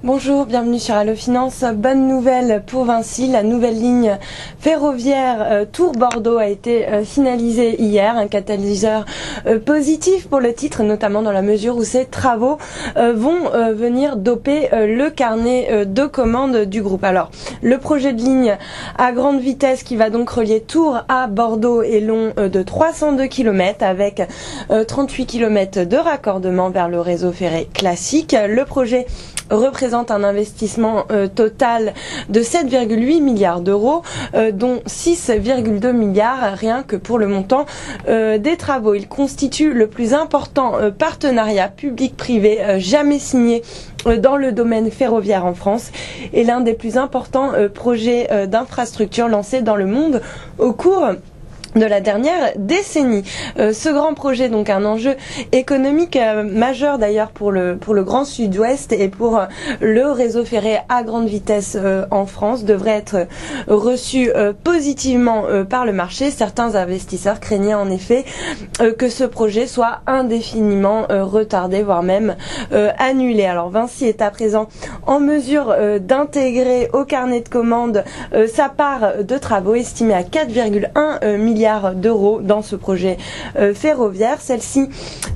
Bonjour, bienvenue sur Allo Finance. Bonne nouvelle pour Vinci, la nouvelle ligne ferroviaire Tours-Bordeaux a été finalisée hier. Un catalyseur positif pour le titre, notamment dans la mesure où ces travaux vont venir doper le carnet de commandes du groupe. Alors, le projet de ligne à grande vitesse qui va donc relier Tours à Bordeaux est long de 302 km avec 38 km de raccordement vers le réseau ferré classique. Le projet représente un investissement total de 7,8 milliards d'euros, dont 6,2 milliards rien que pour le montant des travaux. Il constitue le plus important partenariat public-privé jamais signé dans le domaine ferroviaire en France et l'un des plus importants projets d'infrastructure lancés dans le monde au cours de la dernière décennie. Ce grand projet, donc un enjeu économique majeur d'ailleurs pour le Grand Sud-Ouest et pour le réseau ferré à grande vitesse en France, devrait être reçu positivement par le marché. Certains investisseurs craignaient en effet que ce projet soit indéfiniment retardé, voire même annulé. Alors Vinci est à présent en mesure d'intégrer au carnet de commandes sa part de travaux estimée à 4,1 milliards d'euros dans ce projet ferroviaire. Celle-ci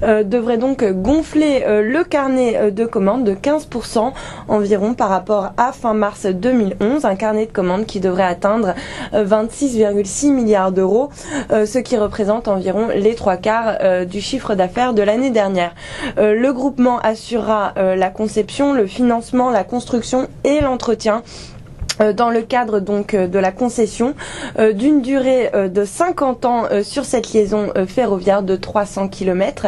devrait donc gonfler le carnet de commandes de 15% environ par rapport à fin mars 2011, un carnet de commandes qui devrait atteindre 26,6 milliards d'euros, ce qui représente environ les 3/4 du chiffre d'affaires de l'année dernière. Le groupement assurera la conception, le financement, la construction et l'entretien dans le cadre donc de la concession d'une durée de 50 ans sur cette liaison ferroviaire de 300 km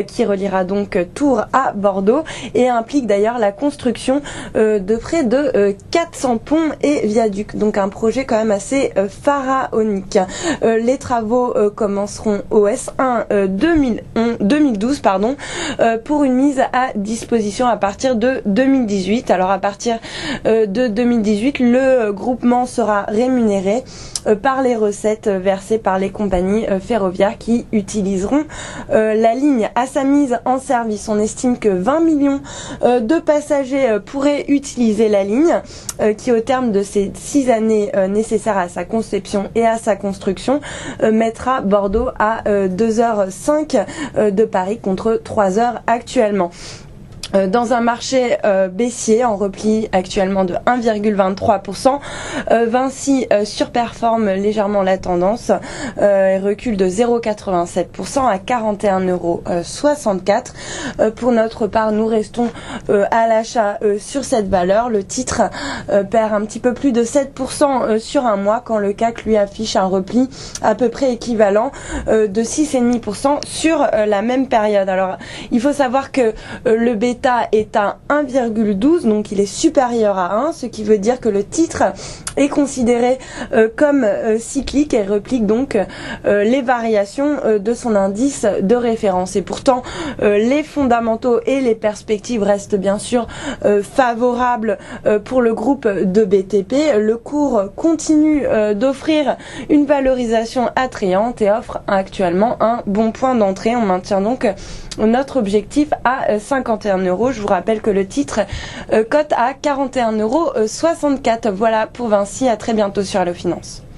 qui reliera donc Tours à Bordeaux et implique d'ailleurs la construction de près de 400 ponts et viaducs. Donc un projet quand même assez pharaonique. Les travaux commenceront au S1 2012 pour une mise à disposition à partir de 2018. Alors à partir de 2018, le groupement sera rémunéré par les recettes versées par les compagnies ferroviaires qui utiliseront la ligne. À sa mise en service, on estime que 20 millions de passagers pourraient utiliser la ligne qui, au terme de ces 6 années nécessaires à sa conception et à sa construction, mettra Bordeaux à 2h05 de Paris contre 3h actuellement. Dans un marché baissier en repli actuellement de 1,23%, Vinci surperforme légèrement la tendance et recule de 0,87% à 41,64 €. Pour notre part, nous restons à l'achat sur cette valeur. Le titre perd un petit peu plus de 7% sur un mois quand le CAC lui affiche un repli à peu près équivalent de 6,5% sur la même période. Alors, il faut savoir que le bêta est à 1,12, donc il est supérieur à 1, ce qui veut dire que le titre est considéré comme cyclique et replique donc les variations de son indice de référence. Et pourtant, les fondamentaux et les perspectives restent bien sûr favorables pour le groupe de BTP. Le cours continue d'offrir une valorisation attrayante et offre actuellement un bon point d'entrée. On maintient donc notre objectif à 51 €. Je vous rappelle que le titre cote à 41,64 €. Voilà pour Vinci. À très bientôt sur Allo Finance.